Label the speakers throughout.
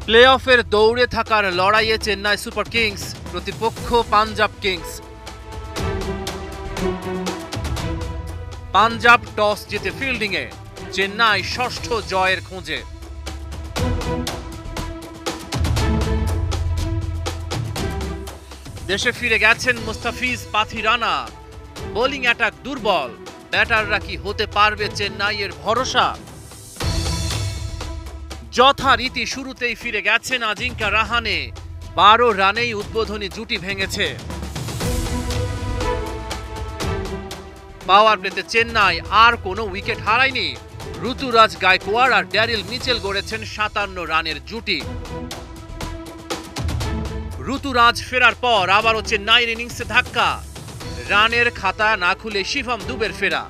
Speaker 1: Play অফের দৌড়ে থাকার লড়াইয়ে চেন্নাই সুপার কিংস, প্রতিপক্ষ পাঞ্জাব কিংস। পাঞ্জাব টস জিতে ফিল্ডিংয়ে, চেন্নাই ষষ্ঠ জয়ের খোঁজে। দেশে ফিরে গেছেন মুস্তাফিজ পাথি রানা। বোলিং অ্যাটাক দুর্বল, ব্যাটাররা কি হতে পারবে চেন্নাইয়ের ভরসা? যথারীতি শুরুতেই ফিরে গেছেন আজিঙ্কা রাহানে। 12 রানেই উদ্বোধনী জুটি ভেঙেছে। পাওয়ার প্লেতে চেন্নাই আর কোনো উইকেট হারায়নি। ঋতুরাজ গায়কোয়াড় আর ড্যারিল মিচেল গড়েছেন 57 রানের জুটি। ঋতুরাজ ফেরার পর আবারও চেন্নাইয়ের ইনিংসে ধাক্কা। রানের খাতা না খুলে শিভম দুবের ফেরা।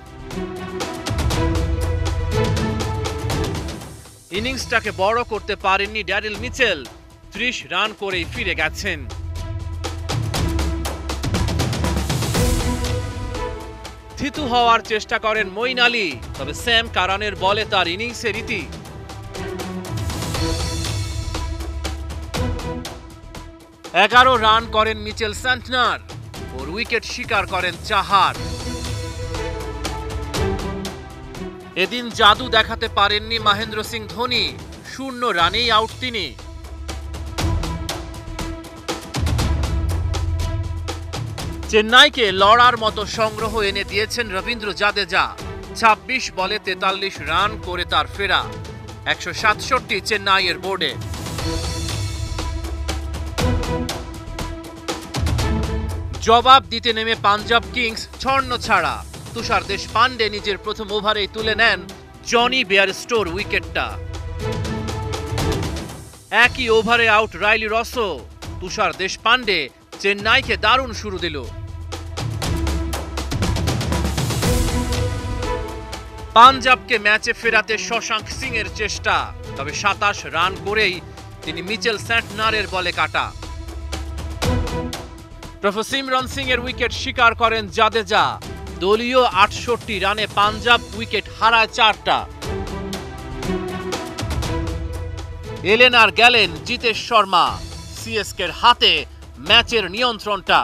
Speaker 1: ইনিংসটাকে বড় করতে পারেননি ড্যারিল মিচেল। 30 রান করেই ফিরে গেছেন। থিতু হওয়ার চেষ্টা করেন মঈন আলী, তবে স্যাম কারানের বলে তার ইনিংসের ইতি। এগারো রান করেন মিচেল স্যান্টনার, ওর উইকেট শিকার করেন চাহার। এদিন জাদু দেখাতে পারেননি মহেন্দ্র সিং ধোনি, 0 রানেই আউট তিনি। চেন্নাইকে লড়ার মতো সংগ্রহ এনে দিয়েছেন রবীন্দ্র জাদেজা। 26 বলে 43 রান করে তার ফেরা। 167 চেন্নাইয়ের বোর্ডে। জবাব দিতে নেমে পাঞ্জাব কিংস ছন্ন ছাড়া। তুষার দেশপান্ডে নিজের প্রথম ওভারেই তুলে নেন জনি বেয়ারস্টোর উইকেটটা। একই ওভারে আউট রাইলি রসো। তুষার দেশপান্ডে চেন্নাইকে দারুণ শুরু দিল। পাঞ্জাবকে ম্যাচে ফেরাতে শশাঙ্ক সিং এর চেষ্টা, তবে 27 রান করেই তিনি মিচেল স্যান্টনারের বলে কাটা। প্রফেসিমরন সিং এর উইকেট শিকার করেন জাদেজা। দলীয় 68 রানে পাঞ্জাব উইকেট হারায় 4টা। এলেন আর গেলেন জিতেশ শর্মা। সিএসকের হাতে ম্যাচের নিয়ন্ত্রণটা।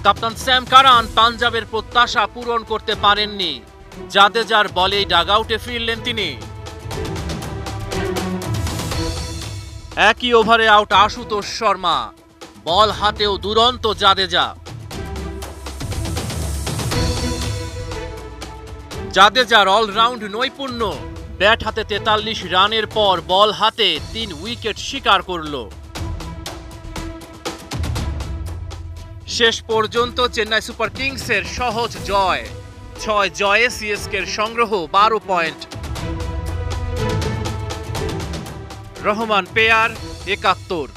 Speaker 1: কাপ্তান স্যাম কারান পাঞ্জাবের প্রত্যাশা পূরণ করতে পারেননি। জাদেজার বলেই ডাগআউটে ফিরলেন তিনি। একই ওভারে আউট আশুতোষ শর্মা। বল হাতেও দুরন্ত জাদেজা। জাদেজার অলরাউন্ড নৈপুণ্য। ব্যাট হাতে 43 রানের পর বল হাতে 3 উইকেট শিকার করল। শেষ পর্যন্ত চেন্নাই সুপার কিংসের সহজ জয়। 6 জয়ে সিএসকের সংগ্রহ 12 পয়েন্ট। রহমান পেয়ার, 71।